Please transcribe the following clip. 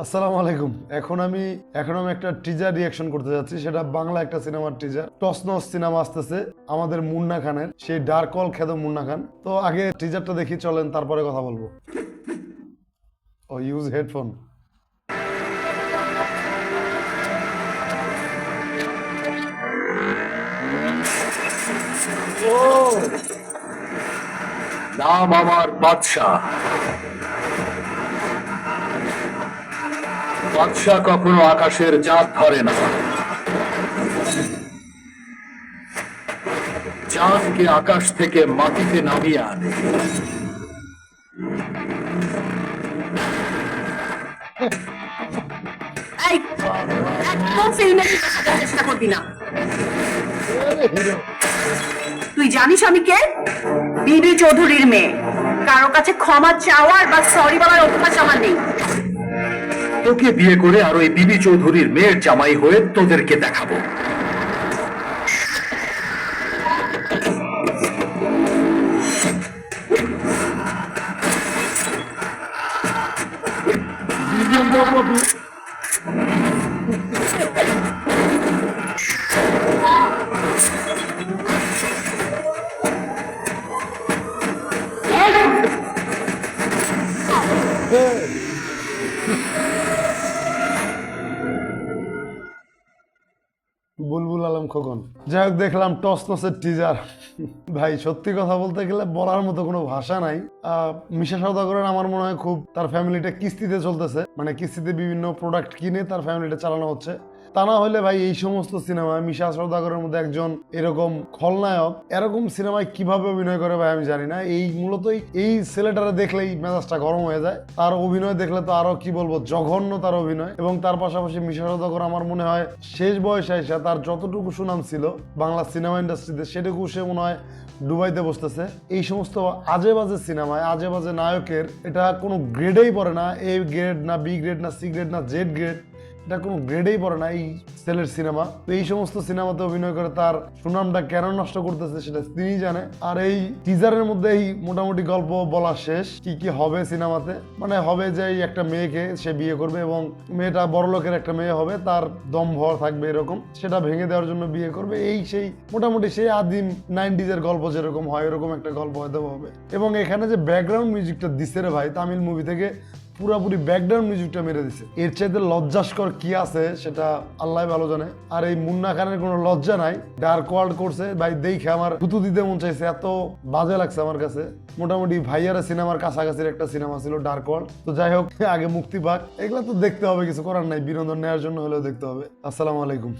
আসসালামু আলাইকুম। এখন আমি একটা টিজার রিয়াকশন করতে যাচ্ছি, সেটা বাংলা একটা সিনেমার টিজার। টসনস সিনেমা আসতেছে আমাদের মুন্না খানের, সেই ডার্ক ওয়াল খ্যাত মুন্না খান। তো আগে টিজারটা দেখি, চলেন তারপরে কথা বলবো। ও ইউজ হেডফোন। নাম আমার বাদশাহ। বাদশাহ কখনো আকাশের চাঁদ ধরে না, চাঁদকে আকাশ থেকে মাটিতে নামিয়ে আনে। এই, একদম ফিল্মের চেষ্টা করবি না। তুই জানিস আমি কে? বিবি চৌধুরীর মেয়ে। কারো কাছে ক্ষমা চাওয়ার বা সরি বলার অভ্যাস আমার নেই। তোকে বিয়ে করে আর ওই বিবি চৌধুরীর মেয়ের জামাই হয়ে তোদেরকে দেখাবো। বুলবুল আলম খোকন। যাই হোক, দেখলাম টসনসের টিজার। ভাই সত্যি কথা বলতে গেলে বলার মতো কোনো ভাষা নাই। মিশা সওদাগরের আমার মনে হয় খুব তার ফ্যামিলিটা কিস্তিতে চলতেছে, মানে কিস্তিতে বিভিন্ন প্রোডাক্ট কিনে তার ফ্যামিলিটা চালানো হচ্ছে। তা না হলে ভাই এই সমস্ত সিনেমায় মিশা সওদাগরের মধ্যে একজন এরকম খলনায়ক এরকম সিনেমায় কিভাবে অভিনয় করে ভাই আমি জানি না। মূলতই এই ছেলেটারে দেখলেই মেজাজটা গরম হয়ে যায়। তার অভিনয় দেখলে তো আরো কি বলবো, জঘন্য তার অভিনয়। এবং তার পাশাপাশি মিশা সওদাগর আমার মনে হয় শেষ বয়সে এসে তার যতটুকু সুনাম ছিল বাংলা সিনেমা ইন্ডাস্ট্রিতে সেটুকু সে মনে হয় ডুবাইতে বসতেছে। এই সমস্ত আজে বাজে সিনেমায় আজে বাজে নায়কের এটা কোনো গ্রেডেই পড়ে না। এ গ্রেড না, বি গ্রেড না, সি গ্রেড না, জেড গ্রেড, এটা কোনো গ্রেডেই পড়ে না এই ছেলের সিনেমা। তো এই সমস্ত সিনেমাতে অভিনয় করে তার সুনামটা কেন নষ্ট করতেছে সেটা তিনি জানে। আর এই টিজারের মধ্যেই মোটামুটি গল্প বলা শেষ, কি কি হবে সিনেমাতে। মানে হবে যে একটা মেয়েকে সে বিয়ে করবে এবং মেয়েটা বড়লোকের একটা মেয়ে হবে, তার দম্ভ থাকবে এরকম, সেটা ভেঙে দেওয়ার জন্য বিয়ে করবে। এই সেই মোটামুটি সেই আদিম 90s গল্প যেরকম হয় এরকম একটা গল্প হয়তো হবে। এবং এখানে যে ব্যাকগ্রাউন্ড মিউজিকটা দিছে রে ভাই, তামিল মুভি থেকে পুরাপুরি ব্যাকগ্রাউন্ড মিউজিকটা মেরে দিছে। এর চাইতে লজ্জাস্কর কি আছে সেটা আল্লাহ ভালো জানে। আর এই মুন্না খানের কোনো লজ্জা নাই, ডার্ক ওয়ার্ল্ড করছে ভাই, দেখে আমার থুতু দিতে মন চাইছে, এত বাজে লাগছে আমার কাছে। মোটামুটি ভাইয়ারা সিনেমার কাছাকাছির একটা সিনেমা ছিল ডার্ক ওয়ার্ল্ড। তো যাই হোক, আগে মুক্তি পাক, এগুলো তো দেখতে হবে, কিছু করার নাই, বিনোদন নেওয়ার জন্য হলেও দেখতে হবে। আসসালামু আলাইকুম।